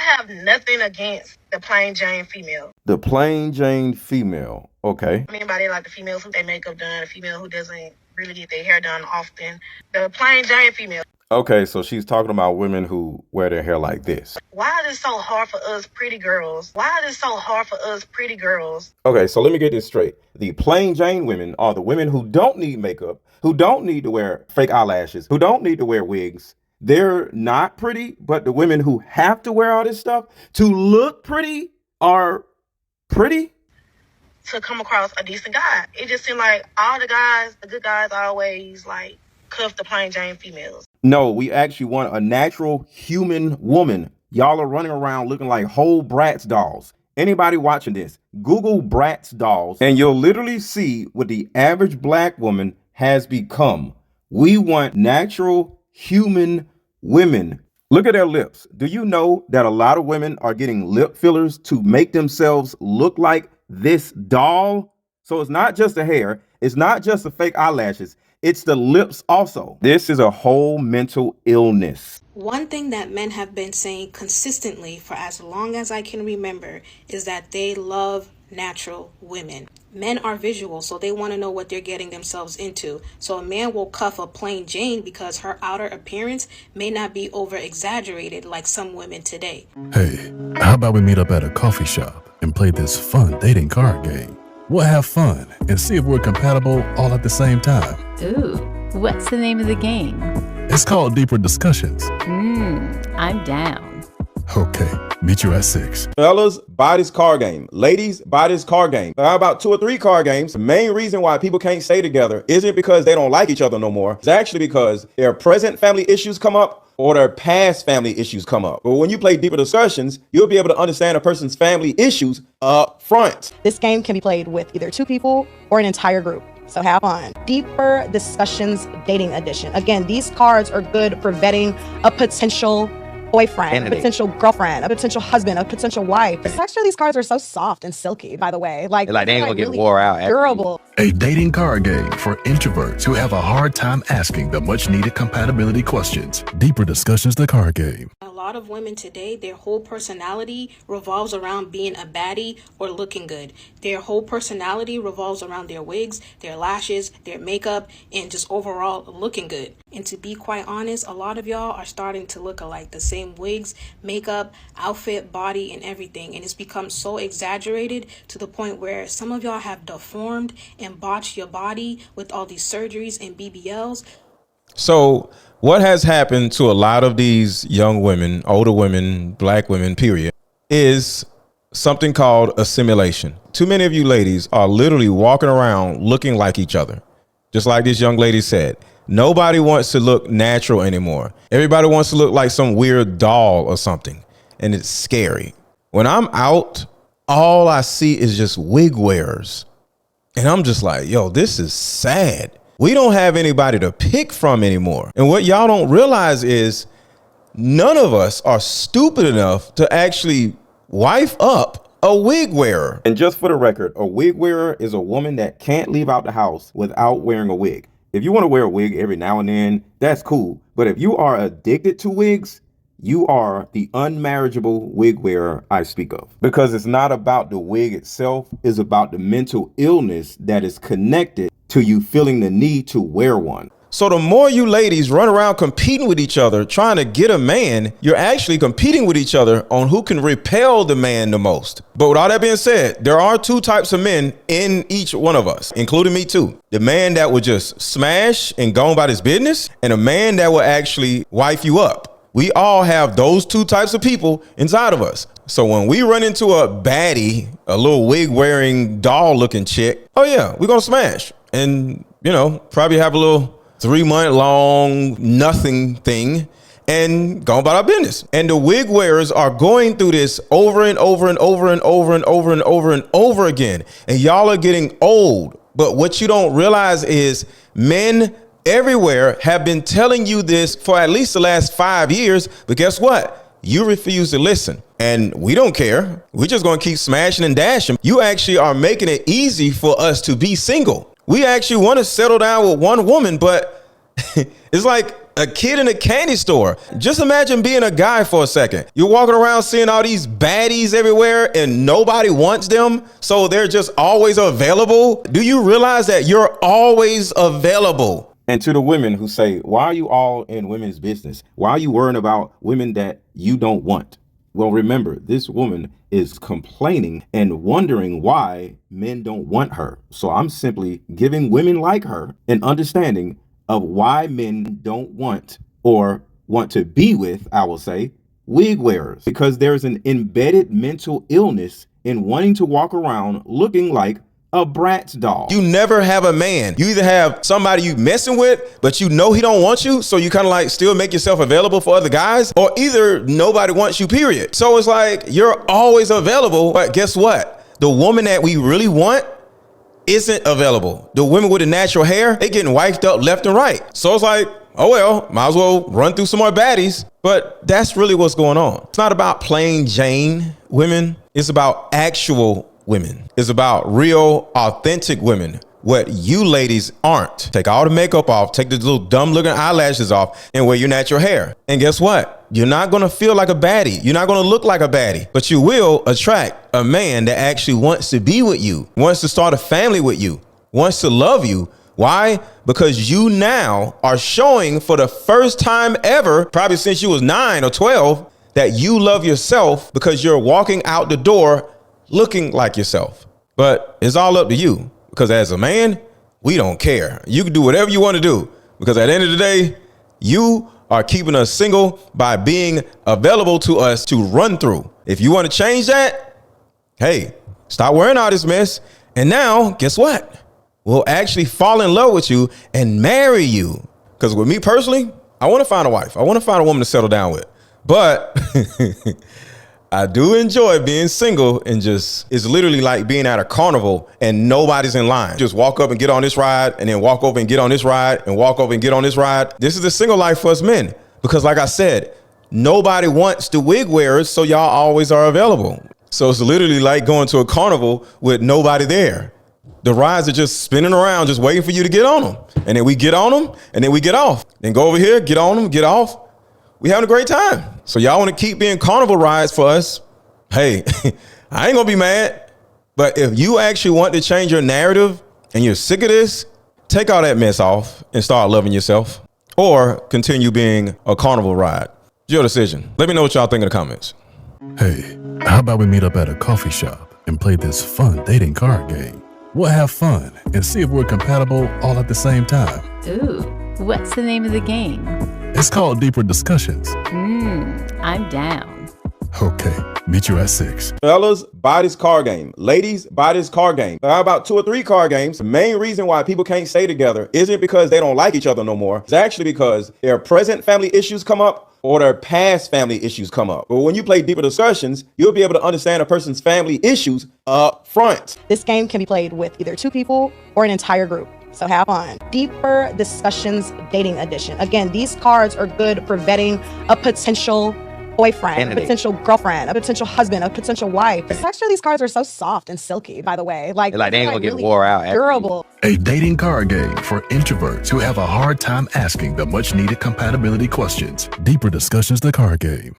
have nothing against the plain Jane female. The plain Jane female. Okay. I mean by that, like the females who get makeup done, a female who doesn't really get their hair done often. The plain Jane female. Okay, so she's talking about women who wear their hair like this. Why is it so hard for us pretty girls? Why is it so hard for us pretty girls? Okay, so let me get this straight. The plain Jane women are the women who don't need makeup, who don't need to wear fake eyelashes, who don't need to wear wigs. They're not pretty, but the women who have to wear all this stuff to look pretty are pretty. To come across a decent guy. It just seemed like all the guys, the good guys, always like cuff the plain Jane females. No, we actually want a natural human woman. Y'all are running around looking like whole Bratz dolls. Anybody watching this, Google Bratz dolls, and you'll literally see what the average black woman has become. We want natural human women. Look at their lips. Do you know that a lot of women are getting lip fillers to make themselves look like this doll? So it's not just the hair. It's not just the fake eyelashes. It's the lips also. This is a whole mental illness. One thing that men have been saying consistently for as long as I can remember is that they love natural women. Men are visual, so they want to know what they're getting themselves into. So a man will cuff a plain Jane because her outer appearance may not be over exaggerated like some women today. Hey, how about we meet up at a coffee shop and play this fun dating card game? We'll have fun and see if we're compatible all at the same time. Ooh, what's the name of the game? It's called Deeper Discussions. I'm down. Okay, meet you at 6. Fellas, buy this card game. Ladies, buy this card game. How about 2 or 3 card games? The main reason why people can't stay together isn't because they don't like each other no more. It's actually because their present family issues come up or their past family issues come up. But when you play Deeper Discussions, you'll be able to understand a person's family issues up front. This game can be played with either 2 people or an entire group. So have fun. Deeper Discussions Dating Edition. Again, these cards are good for vetting a potential boyfriend, a potential girlfriend, a potential husband, a potential wife. The texture of these cards are so soft and silky, by the way. Like they ain't gonna get really wore out. Durable. A dating card game for introverts who have a hard time asking the much needed compatibility questions. Deeper Discussions, the card game. A lot of women today, their whole personality revolves around being a baddie or looking good. Their whole personality revolves around their wigs, their lashes, their makeup, and just overall looking good. And to be quite honest, a lot of y'all are starting to look alike. The same wigs, makeup, outfit, body, and everything. And it's become so exaggerated to the point where some of y'all have deformed and botched your body with all these surgeries and BBLs. So what has happened to a lot of these young women, older women, black women, period, is something called assimilation. Too many of you ladies are literally walking around looking like each other. Just like this young lady said, nobody wants to look natural anymore. Everybody wants to look like some weird doll or something. And it's scary. When I'm out, all I see is just wig wearers. And I'm just like, yo, this is sad. We don't have anybody to pick from anymore. And what y'all don't realize is none of us are stupid enough to actually wife up a wig wearer. And just for the record, a wig wearer is a woman that can't leave out the house without wearing a wig. If you want to wear a wig every now and then, that's cool. But if you are addicted to wigs, you are the unmarriageable wig wearer I speak of. Because it's not about the wig itself, it's about the mental illness that is connected to you feeling the need to wear one. So the more you ladies run around competing with each other, trying to get a man, you're actually competing with each other on who can repel the man the most. But with all that being said, there are 2 types of men in each one of us, including me too. The man that would just smash and go about his business, and a man that will actually wife you up. We all have those 2 types of people inside of us. So when we run into a baddie, a little wig wearing doll looking chick, oh yeah, we're gonna smash. And, you know, probably have a little 3-month-long nothing thing and go about our business. And the wig wearers are going through this over and over and over and over and over and over and over again. And y'all are getting old. But what you don't realize is men everywhere have been telling you this for at least the last 5 years. But guess what? You refuse to listen. And we don't care. We're just going to keep smashing and dashing. You actually are making it easy for us to be single. We actually want to settle down with one woman, but it's like a kid in a candy store. Just imagine being a guy for a second. You're walking around seeing all these baddies everywhere and nobody wants them, so they're just always available. Do you realize that you're always available? And to the women who say, why are you all in women's business? Why are you worrying about women that you don't want? Well, remember, this woman is complaining and wondering why men don't want her. So I'm simply giving women like her an understanding of why men don't want or want to be with, I will say, wig wearers. Because there's an embedded mental illness in wanting to walk around looking like a Bratz doll. You never have a man. You either have somebody you messing with, but you know he don't want you, so you kind of like still make yourself available for other guys, or either nobody wants you, period. So it's like you're always available, but guess what? The woman that we really want isn't available. The women with the natural hair, they getting wiped up left and right. So it's like, oh well, might as well run through some more baddies. But that's really what's going on. It's not about plain Jane women. It's about actual women. It's about real, authentic women. What you ladies aren't. Take all the makeup off, take the little dumb looking eyelashes off, and wear your natural hair. And guess what? You're not gonna feel like a baddie. You're not gonna look like a baddie, but you will attract a man that actually wants to be with you, wants to start a family with you, wants to love you. Why? Because you now are showing for the first time ever, probably since you was 9 or 12, that you love yourself because you're walking out the door looking like yourself. But it's all up to you, because as a man, we don't care. You can do whatever you want to do, because at the end of the day, you are keeping us single by being available to us to run through. If you want to change that, hey, stop wearing all this mess. And now, guess what? We'll actually fall in love with you and marry you. Because with me personally, I want to find a wife. I want to find a woman to settle down with. But I do enjoy being single, and just, it's literally like being at a carnival and nobody's in line. Just walk up and get on this ride, and then walk over and get on this ride, and walk over and get on this ride. This is the single life for us men. Because like I said, nobody wants the wig wearers, so y'all always are available. So it's literally like going to a carnival with nobody there. The rides are just spinning around, just waiting for you to get on them. And then we get on them, and then we get off. Then go over here, get on them, get off. We having a great time. So y'all want to keep being carnival rides for us? Hey, I ain't gonna be mad. But if you actually want to change your narrative and you're sick of this, take all that mess off and start loving yourself, or continue being a carnival ride. It's your decision. Let me know what y'all think in the comments. Hey, how about we meet up at a coffee shop and play this fun dating card game? We'll have fun and see if we're compatible all at the same time. Ooh, what's the name of the game? It's called Deeper Discussions. I'm down. Okay, meet you at 6. Fellas, buy this card game. Ladies, buy this card game. There are about 2 or 3 card games. The main reason why people can't stay together isn't because they don't like each other no more. It's actually because their present family issues come up or their past family issues come up. But when you play Deeper Discussions, you'll be able to understand a person's family issues up front. This game can be played with either 2 people or an entire group. So have fun. Deeper Discussions Dating Edition. Again, these cards are good for vetting a potential boyfriend, a potential girlfriend, a potential husband, a potential wife. The texture of these cards are so soft and silky, by the way. Like they ain't gonna get really wore out. Durable. A dating card game for introverts who have a hard time asking the much needed compatibility questions. Deeper Discussions, the card game.